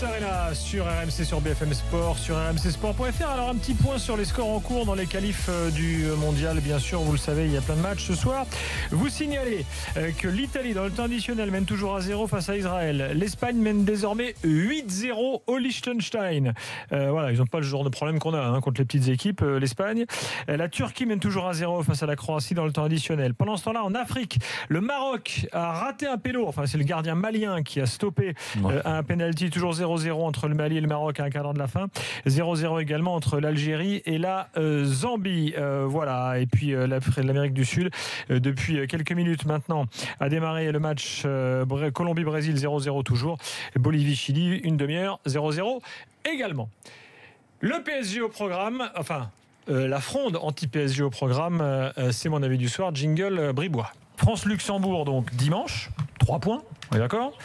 l'After est là sur RMC, sur BFM Sport, sur rmcsport.fr. Alors un petit point sur les scores en cours dans les qualifs du mondial. Bien sûr, vous le savez, il y a plein de matchs ce soir. Vous signalez que l'Italie dans le temps additionnel mène toujours à 0 face à Israël. L'Espagne mène désormais 8-0 au Liechtenstein. Voilà, ils n'ont pas le genre de problème qu'on a contre les petites équipes, l'Espagne. La Turquie mène toujours à 0 face à la Croatie dans le temps additionnel. Pendant ce temps-là, en Afrique, le Maroc a raté un péno. Enfin, c'est le gardien malien qui a stoppé un penalty. Toujours 0-0 entre le Mali et le Maroc à un quart d'heure de la fin. 0-0 également entre l'Algérie et la Zambie. Voilà. Et puis l'Amérique du Sud, depuis quelques minutes maintenant, a démarré le match Colombie-Brésil 0-0 toujours. Bolivie-Chili, une demi-heure, 0-0 également. Le PSG au programme, enfin la fronde anti-PSG au programme, c'est mon avis du soir. Jingle Bribois. France-Luxembourg, donc dimanche, 3 points, on est d'accord?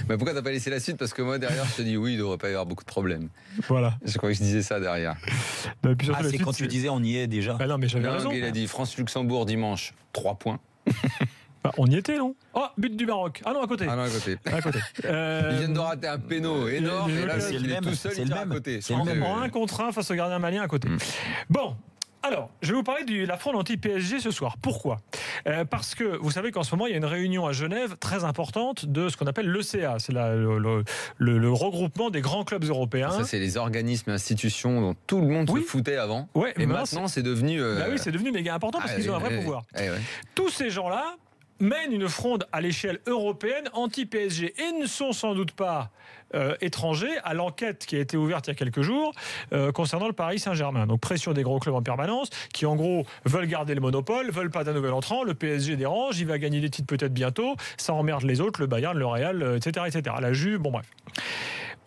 Mais pourquoi t'as pas laissé la suite? Parce que moi derrière je te dis oui, il devrait pas y avoir beaucoup de problèmes. Voilà. Je crois que je disais ça derrière. C'est quand tu disais on y est déjà. Bah non, mais j'avais raison. Il a dit France-Luxembourg dimanche, 3 points. Bah, on y était, non? Oh, but du Maroc. Ah non, à côté. Ah non, à côté. À côté. Ils viennent de rater un péno énorme et là c'est il le est même. tout seul, C'est il le est à même. côté. C'est le même. En 1 contre 1 face au gardien malien à côté. Bon. Alors, je vais vous parler de la fronde anti-PSG ce soir. Pourquoi? Parce que vous savez qu'en ce moment, il y a une réunion à Genève très importante de ce qu'on appelle l'ECA. C'est le regroupement des grands clubs européens. Ça, c'est les organismes et institutions dont tout le monde se foutait avant. Ouais, et maintenant, c'est devenu... Bah oui, c'est devenu méga important parce qu'ils ont un vrai pouvoir. Tous ces gens-là mènent une fronde à l'échelle européenne anti-PSG et ne sont sans doute pas étrangers à l'enquête qui a été ouverte il y a quelques jours concernant le Paris Saint-Germain. Donc pression des gros clubs en permanence qui en gros veulent garder le monopole, veulent pas d'un nouvel entrant. Le PSG dérange, il va gagner des titres peut-être bientôt, ça emmerde les autres, le Bayern, le Real, etc., etc. La Juve, bon bref.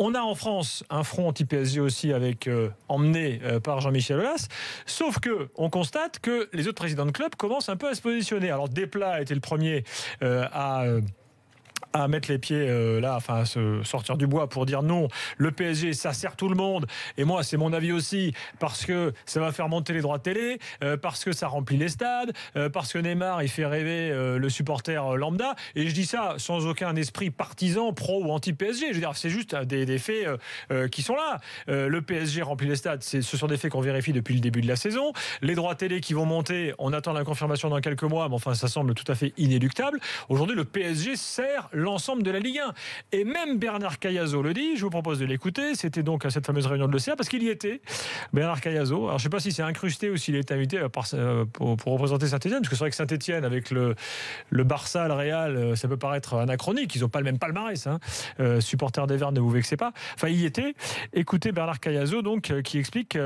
On a en France un front anti-PSG aussi emmené par Jean-Michel Aulas, sauf que on constate que les autres présidents de club commencent un peu à se positionner. Alors Desplat a été le premier à mettre les pieds là, enfin à se sortir du bois pour dire non, le PSG ça sert tout le monde, et moi c'est mon avis aussi, parce que ça va faire monter les droits de télé, parce que ça remplit les stades, parce que Neymar il fait rêver le supporter lambda, et je dis ça sans aucun esprit partisan, pro ou anti-PSG, je veux dire c'est juste des faits qui sont là. Le PSG remplit les stades, ce sont des faits qu'on vérifie depuis le début de la saison. Les droits de télé qui vont monter, on attend la confirmation dans quelques mois, mais enfin ça semble tout à fait inéluctable. Aujourd'hui le PSG sert l'ensemble de la Ligue 1. Et même Bernard Cayazo le dit, je vous propose de l'écouter, c'était donc à cette fameuse réunion de l'ECA, parce qu'il y était, Bernard Cayazo. Alors je ne sais pas si c'est incrusté ou s'il est invité pour représenter Saint-Etienne, parce que c'est vrai que Saint-Etienne, avec le Barça, le Real, ça peut paraître anachronique, ils n'ont pas le même palmarès. Supporters des Verts, ne vous vexez pas. Enfin, il y était. Écoutez Bernard Cayazo, donc, qui explique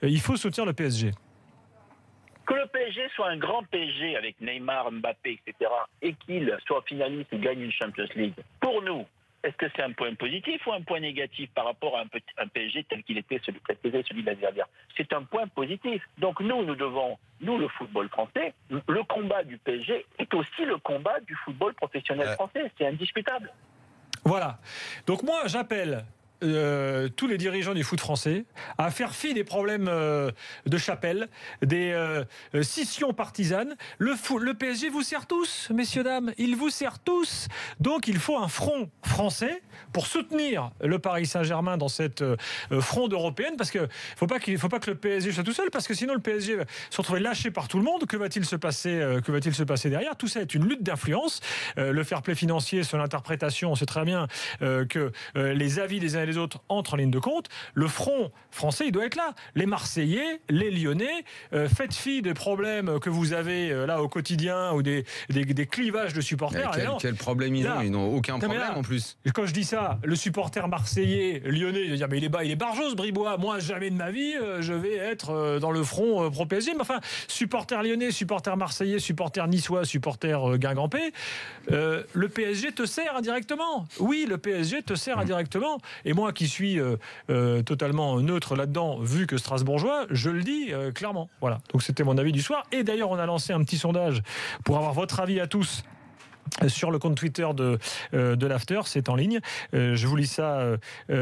qu'il faut soutenir le PSG. Que le PSG soit un grand PSG avec Neymar, Mbappé, etc., et qu'il soit finaliste et gagne une Champions League, pour nous, est-ce que c'est un point positif ou un point négatif par rapport à un PSG tel qu'il était, celui de l'année dernière? C'est un point positif. Donc nous devons, le football français, le combat du PSG est aussi le combat du football professionnel français. C'est indiscutable. Voilà. Donc moi, j'appelle tous les dirigeants du foot français à faire fi des problèmes de chapelle, des scissions partisanes. Le PSG vous sert tous, messieurs, dames, il vous sert tous. Donc il faut un front français pour soutenir le Paris Saint-Germain dans cette fronde européenne, parce que faut pas que le PSG soit tout seul, parce que sinon le PSG va se retrouver lâché par tout le monde. Que va-t-il se passer derrière? Tout ça est une lutte d'influence. Le fair play financier, son interprétation, on sait très bien que les avis des uns et les autres entrent en ligne de compte. Le front français, il doit être là. Les Marseillais, les Lyonnais, faites fi des problèmes que vous avez là au quotidien, ou des clivages de supporters. Quel problème ils ont? Ils n'ont aucun problème en plus. Quand je dis ça, le supporter marseillais, lyonnais, il va dire mais il est barjot ce Bribois. Moi, jamais de ma vie, je vais être dans le front pro-PSG. Mais enfin, supporter lyonnais, supporter marseillais, supporter niçois, supporter guingampais, le PSG te sert indirectement. Oui, le PSG te sert indirectement. Et moi qui suis totalement neutre là-dedans, vu que strasbourgeois, je le dis clairement. Voilà. Donc c'était mon avis du soir. Et d'ailleurs, on a lancé un petit sondage pour avoir votre avis à tous sur le compte Twitter de l'After, c'est en ligne. Je vous lis ça tout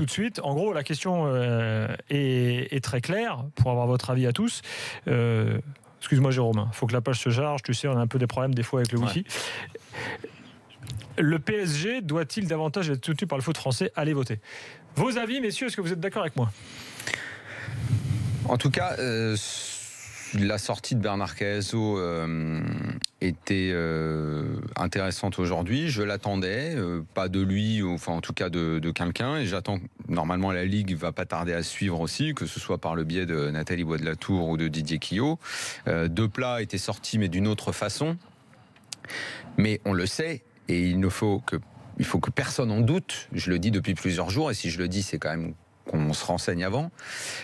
de suite. En gros, la question est très claire pour avoir votre avis à tous. Excuse-moi Jérôme, il faut que la page se charge. Tu sais, on a un peu des problèmes des fois avec le Wi-Fi. Le PSG doit-il davantage être soutenu par le foot français? Allez voter. Vos avis, messieurs, est-ce que vous êtes d'accord avec moi? En tout cas, la sortie de Bernard Cayazo était intéressante aujourd'hui. Je l'attendais, pas de lui, enfin en tout cas de quelqu'un. Et j'attends, normalement la Ligue va pas tarder à suivre aussi, que ce soit par le biais de Nathalie Bois de la Tour ou de Didier Quillot. Deplats était sorti, mais d'une autre façon. Mais on le sait, et il faut que personne en doute. Je le dis depuis plusieurs jours, et si je le dis, c'est quand même qu'on se renseigne avant.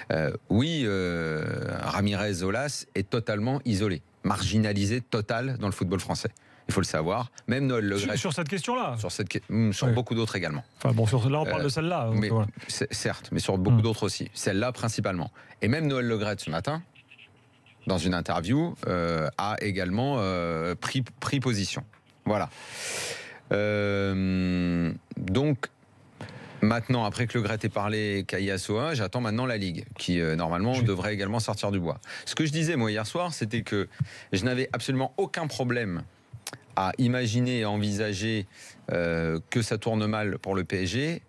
Ramírez Aulas est totalement isolé, marginalisé total dans le football français. Il faut le savoir. Même Noël Le Graët. Sur cette question-là. Sur beaucoup d'autres également. Enfin bon, là on parle de celle-là. Mais, voilà. Certes, mais sur beaucoup d'autres aussi. Celle-là principalement. Et même Noël Le Graët ce matin, dans une interview, a également pris position. Voilà. Donc, maintenant, après que Le Graët ait parlé, Cayazo, j'attends maintenant la Ligue, qui normalement devrait également sortir du bois. Ce que je disais moi hier soir, c'était que je n'avais absolument aucun problème à imaginer et à envisager que ça tourne mal pour le PSG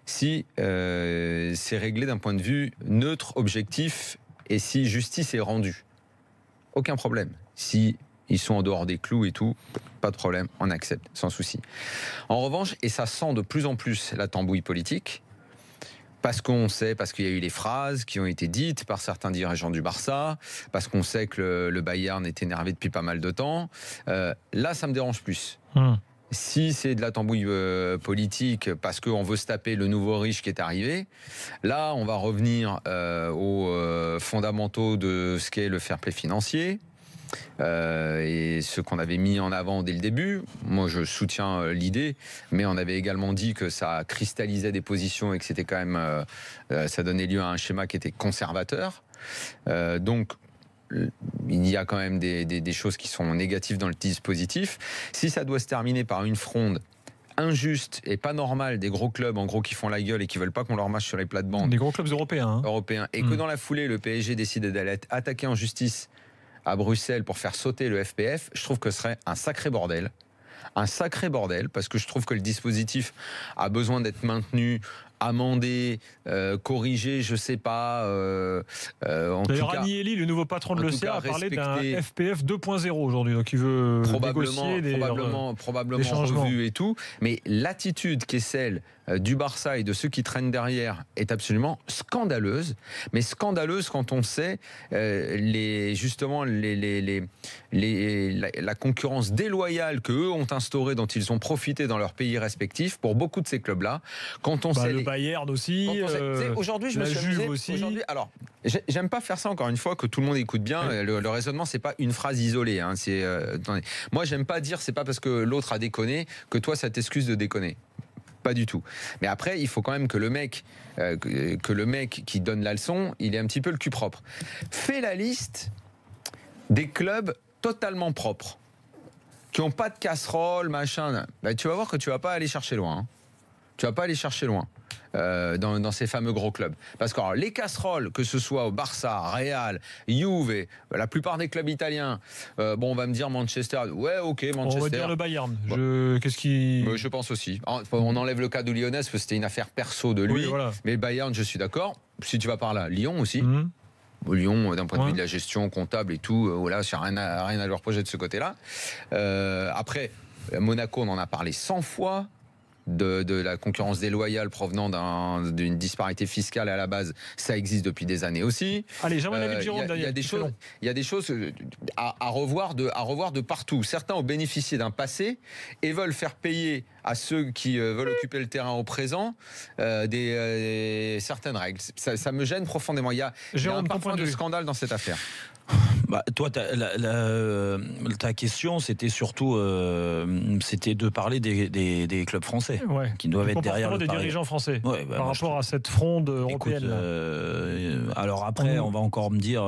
si c'est réglé d'un point de vue neutre, objectif, et si justice est rendue. Aucun problème. Si ils sont en dehors des clous et tout, pas de problème, on accepte, sans souci. En revanche, et ça sent de plus en plus la tambouille politique, parce qu'on sait, parce qu'il y a eu les phrases qui ont été dites par certains dirigeants du Barça, parce qu'on sait que le Bayern est énervé depuis pas mal de temps, là ça me dérange plus. Si c'est de la tambouille politique parce qu'on veut se taper le nouveau riche qui est arrivé, là on va revenir aux fondamentaux de ce qu'est le fair play financier. Et ce qu'on avait mis en avant dès le début, moi je soutiens l'idée, mais on avait également dit que ça cristallisait des positions et que c'était quand même, ça donnait lieu à un schéma qui était conservateur. Donc il y a quand même des choses qui sont négatives dans le dispositif. Si ça doit se terminer par une fronde injuste et pas normale des gros clubs en gros qui font la gueule et qui veulent pas qu'on leur marche sur les plates-bandes, des gros clubs européens, et que dans la foulée le PSG décide d'aller attaquer en justice à Bruxelles pour faire sauter le FPF, je trouve que ce serait un sacré bordel. Un sacré bordel, parce que je trouve que le dispositif a besoin d'être maintenu, amendé, corrigé, je sais pas. D'ailleurs, Agnelli, le nouveau patron de l'ECA, a parlé d'un FPF 2.0 aujourd'hui, donc il veut probablement revu et tout. Mais l'attitude qui est celle du Barça et de ceux qui traînent derrière est absolument scandaleuse. Mais scandaleuse quand on sait la concurrence déloyale qu'eux ont instaurée, dont ils ont profité dans leur pays respectifs pour beaucoup de ces clubs-là. Quand on sait le Bayern aussi, aujourd'hui je me suis amusé aussi. Alors, j'aime pas faire ça encore une fois, que tout le monde écoute bien. Le raisonnement, c'est pas une phrase isolée. Moi, j'aime pas dire c'est pas parce que l'autre a déconné que toi ça t'excuse de déconner. Pas du tout. Mais après, il faut quand même que le mec qui donne la leçon, il ait un petit peu le cul propre. Fais la liste des clubs totalement propres, qui n'ont pas de casserole, machin. Tu vas voir que tu vas pas aller chercher loin. Tu vas pas aller chercher loin. Dans ces fameux gros clubs. Parce que alors, les casseroles, que ce soit au Barça, Real, Juve, la plupart des clubs italiens, on va me dire Manchester, ouais, ok, Manchester. On va dire le Bayern. Je pense aussi. On enlève le cas de Lyonnais, parce que c'était une affaire perso de lui. Oui, voilà. Mais le Bayern, je suis d'accord. Si tu vas par là, Lyon aussi. Lyon, d'un point de vue de la gestion comptable et tout, voilà, j'ai rien à leur projet de ce côté-là. Après, Monaco, on en a parlé 100 fois. De la concurrence déloyale provenant d'une disparité fiscale à la base, ça existe depuis des années aussi. Allez, j'aimerais l'avis de Jérôme, Daniel. Il y a des choses à revoir de partout. Certains ont bénéficié d'un passé et veulent faire payer à ceux qui veulent occuper le terrain au présent certaines règles. Ça me gêne profondément. Il y a un parfum de scandale dans cette affaire. Toi, ta question, c'était surtout de parler des clubs français qui doivent être derrière des dirigeants français par rapport à cette fronde européenne. Alors après, on va encore me dire,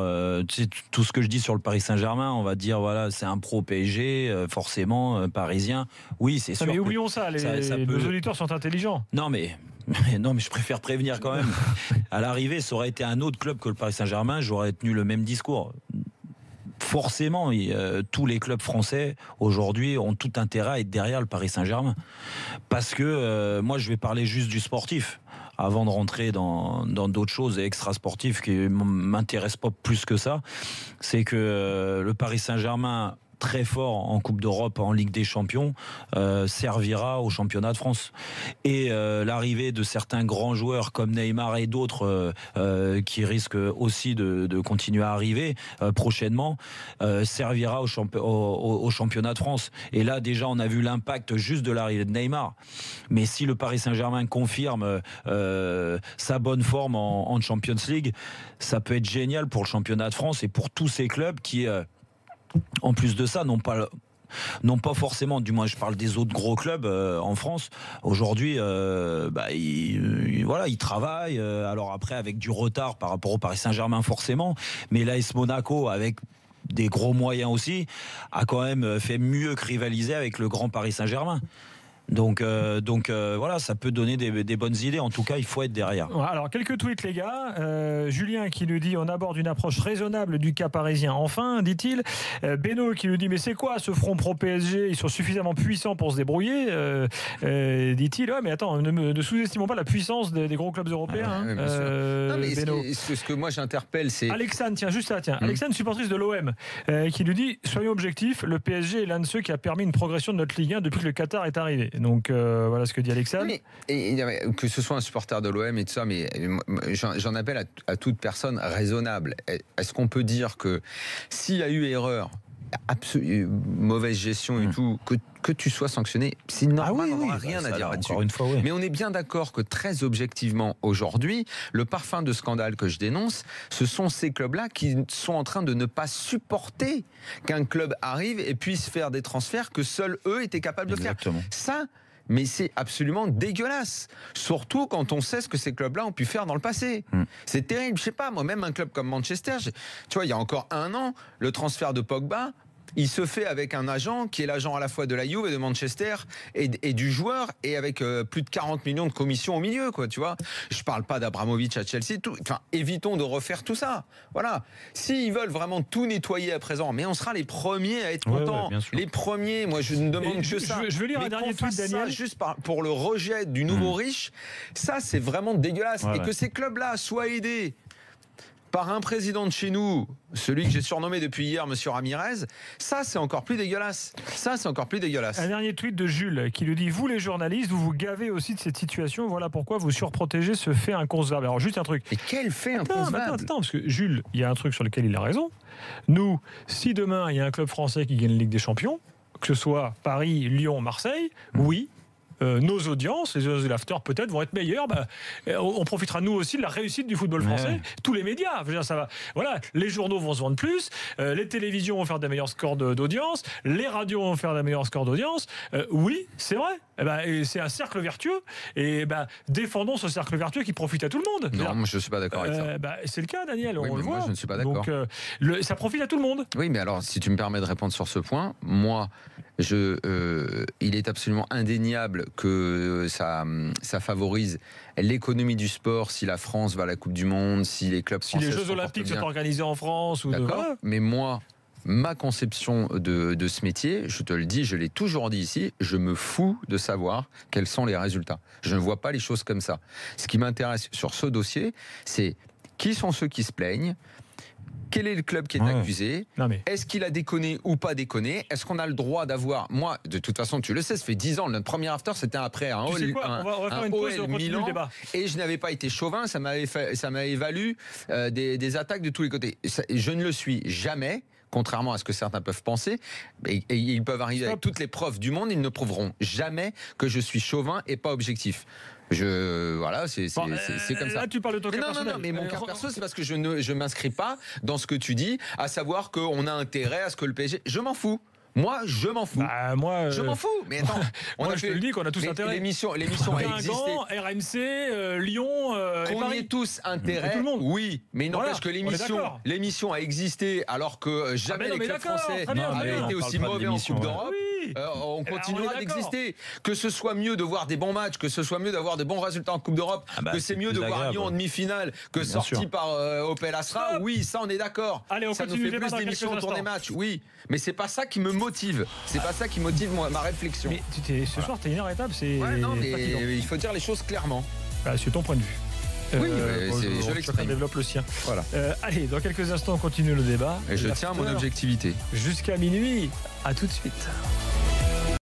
tout ce que je dis sur le Paris Saint-Germain, on va dire voilà, c'est un pro PSG, forcément parisien. Oui, c'est sûr. Mais oublions ça. Nos auditeurs sont intelligents. Non, mais je préfère prévenir quand même. À l'arrivée, ça aurait été un autre club que le Paris Saint-Germain, j'aurais tenu le même discours. forcément, tous les clubs français aujourd'hui ont tout intérêt à être derrière le Paris Saint-Germain. Parce que moi, je vais parler juste du sportif avant de rentrer dans d'autres choses extra-sportives qui ne m'intéressent pas plus que ça. C'est que le Paris Saint-Germain, très fort en Coupe d'Europe, en Ligue des Champions, servira au championnat de France. Et l'arrivée de certains grands joueurs comme Neymar et d'autres qui risquent aussi de continuer à arriver prochainement, servira au championnat de France. Et là, déjà, on a vu l'impact juste de l'arrivée de Neymar. Mais si le Paris Saint-Germain confirme sa bonne forme en Champions League, ça peut être génial pour le championnat de France et pour tous ces clubs qui... en plus de ça, n'ont pas forcément, du moins je parle des autres gros clubs en France, aujourd'hui ils travaillent, alors après avec du retard par rapport au Paris Saint-Germain forcément, mais l'AS Monaco avec des gros moyens aussi a quand même fait mieux que rivaliser avec le grand Paris Saint-Germain. Donc voilà, ça peut donner des bonnes idées. En tout cas, il faut être derrière. Alors, quelques tweets, les gars. Julien qui nous dit: on aborde une approche raisonnable du cas parisien. Enfin, dit-il. Beno qui nous dit: mais c'est quoi ce front pro-PSG? Ils sont suffisamment puissants pour se débrouiller, dit-il. Ouais, mais attends, ne sous-estimons pas la puissance des gros clubs européens. Ce que moi j'interpelle, c'est Alexandre, Alexandre, supportrice de l'OM, qui nous dit: soyons objectifs, le PSG est l'un de ceux qui a permis une progression de notre Ligue 1 depuis que le Qatar est arrivé. Donc voilà ce que dit Alexandre. Que ce soit un supporter de l'OM et tout ça, mais j'en appelle à toute personne raisonnable. Est-ce qu'on peut dire que s'il y a eu erreur, mauvaise gestion et tout, que tu sois sanctionné, c'est normal, on n'aura rien à dire là-dessus. Mais on est bien d'accord que très objectivement aujourd'hui, le parfum de scandale que je dénonce, ce sont ces clubs-là qui sont en train de ne pas supporter qu'un club arrive et puisse faire des transferts que seuls eux étaient capables de faire. Ça, mais c'est absolument dégueulasse. Surtout quand on sait ce que ces clubs-là ont pu faire dans le passé. C'est terrible. Je sais pas, moi, même un club comme Manchester, tu vois, il y a encore un an, le transfert de Pogba, il se fait avec un agent qui est l'agent à la fois de la Juve et de Manchester et du joueur, et avec plus de 40 millions de commissions au milieu, quoi, tu vois. Je parle pas d'Abramovich à Chelsea, enfin, évitons de refaire tout ça. Voilà. S'ils veulent vraiment tout nettoyer à présent, mais on sera les premiers à être contents. Les premiers, moi je ne demande que ça. Je veux lire un dernier tweet, Daniel. Juste pour le rejet du nouveau riche, ça c'est vraiment dégueulasse. Et que ces clubs-là soient aidés par un président de chez nous, celui que j'ai surnommé depuis hier, Monsieur Ramirez, ça c'est encore plus dégueulasse. Un dernier tweet de Jules qui lui dit: vous les journalistes, vous vous gavez aussi de cette situation, voilà pourquoi vous surprotégez ce fait inconcevable. Alors juste un truc. Et quel fait inconcevable? Attends, parce que Jules, il y a un truc sur lequel il a raison. Nous, si demain il y a un club français qui gagne la Ligue des Champions, que ce soit Paris, Lyon, Marseille, oui, nos audiences, les audiences de l'after peut-être vont être meilleures. On profitera nous aussi de la réussite du football français. Tous les médias, je veux dire, ça va. Voilà, les journaux vont se vendre plus, les télévisions vont faire des meilleurs scores d'audience, les radios vont faire des meilleurs scores d'audience. Oui, c'est vrai. Et c'est un cercle vertueux. Et défendons ce cercle vertueux qui profite à tout le monde. Non, moi, je ne suis pas d'accord avec ça. C'est le cas, Daniel. Oui, on le voit. Moi, je ne suis pas d'accord. Donc, ça profite à tout le monde. Oui, mais alors, si tu me permets de répondre sur ce point, moi, il est absolument indéniable que ça favorise l'économie du sport si la France va à la Coupe du Monde, si les clubs français. Si les Jeux Olympiques sont organisés en France. D'accord, mais moi, ma conception de ce métier, je te le dis, je l'ai toujours dit ici, je me fous de savoir quels sont les résultats. Je ne vois pas les choses comme ça. Ce qui m'intéresse sur ce dossier, c'est qui sont ceux qui se plaignent. Quel est le club qui est accusé? Est-ce qu'il a déconné ou pas déconné? Est-ce qu'on a le droit d'avoir... Moi, de toute façon, tu le sais, ça fait 10 ans. Notre premier after, c'était après un OL Milan. Et je n'avais pas été chauvin. Ça m'avait valu des attaques de tous les côtés. Je ne le suis jamais. Contrairement à ce que certains peuvent penser, et ils peuvent arriver avec toutes les preuves du monde, ils ne prouveront jamais que je suis chauvin et pas objectif. Voilà, c'est comme ça. Là, tu parles de ton cas personnel. Non, mais mon cas perso, c'est parce que je ne m'inscris pas dans ce que tu dis, à savoir qu'on a intérêt à ce que le PSG... Je m'en fous. Moi, je m'en fous. Je m'en fous. Mais attends, je te le dis qu'on a tous intérêt. L'émission a existé. RMC, Lyon, qu'on y ait tous intérêt. Tout le monde. Oui, mais il n'empêche que l'émission a existé alors que jamais les clubs français avaient été aussi mauvais en Coupe d'Europe. on on continuera est d'accord. d'exister. Que ce soit mieux de voir des bons matchs, que ce soit mieux d'avoir de bons résultats en Coupe d'Europe, que c'est mieux de voir Lyon en demi-finale que Bien sorti sûr. par Opel Astra. Stop. Oui, ça on est d'accord. Allez, on ça nous continue le fait débat plus dans d'émissions quelques autour des instants. matchs. Oui, mais c'est pas ça qui me motive. C'est pas ça qui motive ma réflexion. Mais ce soir, t'es inarrêtable, c'est Ouais, non, mais fatigant. il faut dire les choses clairement. Bah, c'est ton point de vue. Oui, mais bon, je chacun l'exprime. développe le sien. Voilà. Allez, dans quelques instants, on continue le débat. Et je tiens à mon L'after objectivité. jusqu'à minuit. À tout de suite.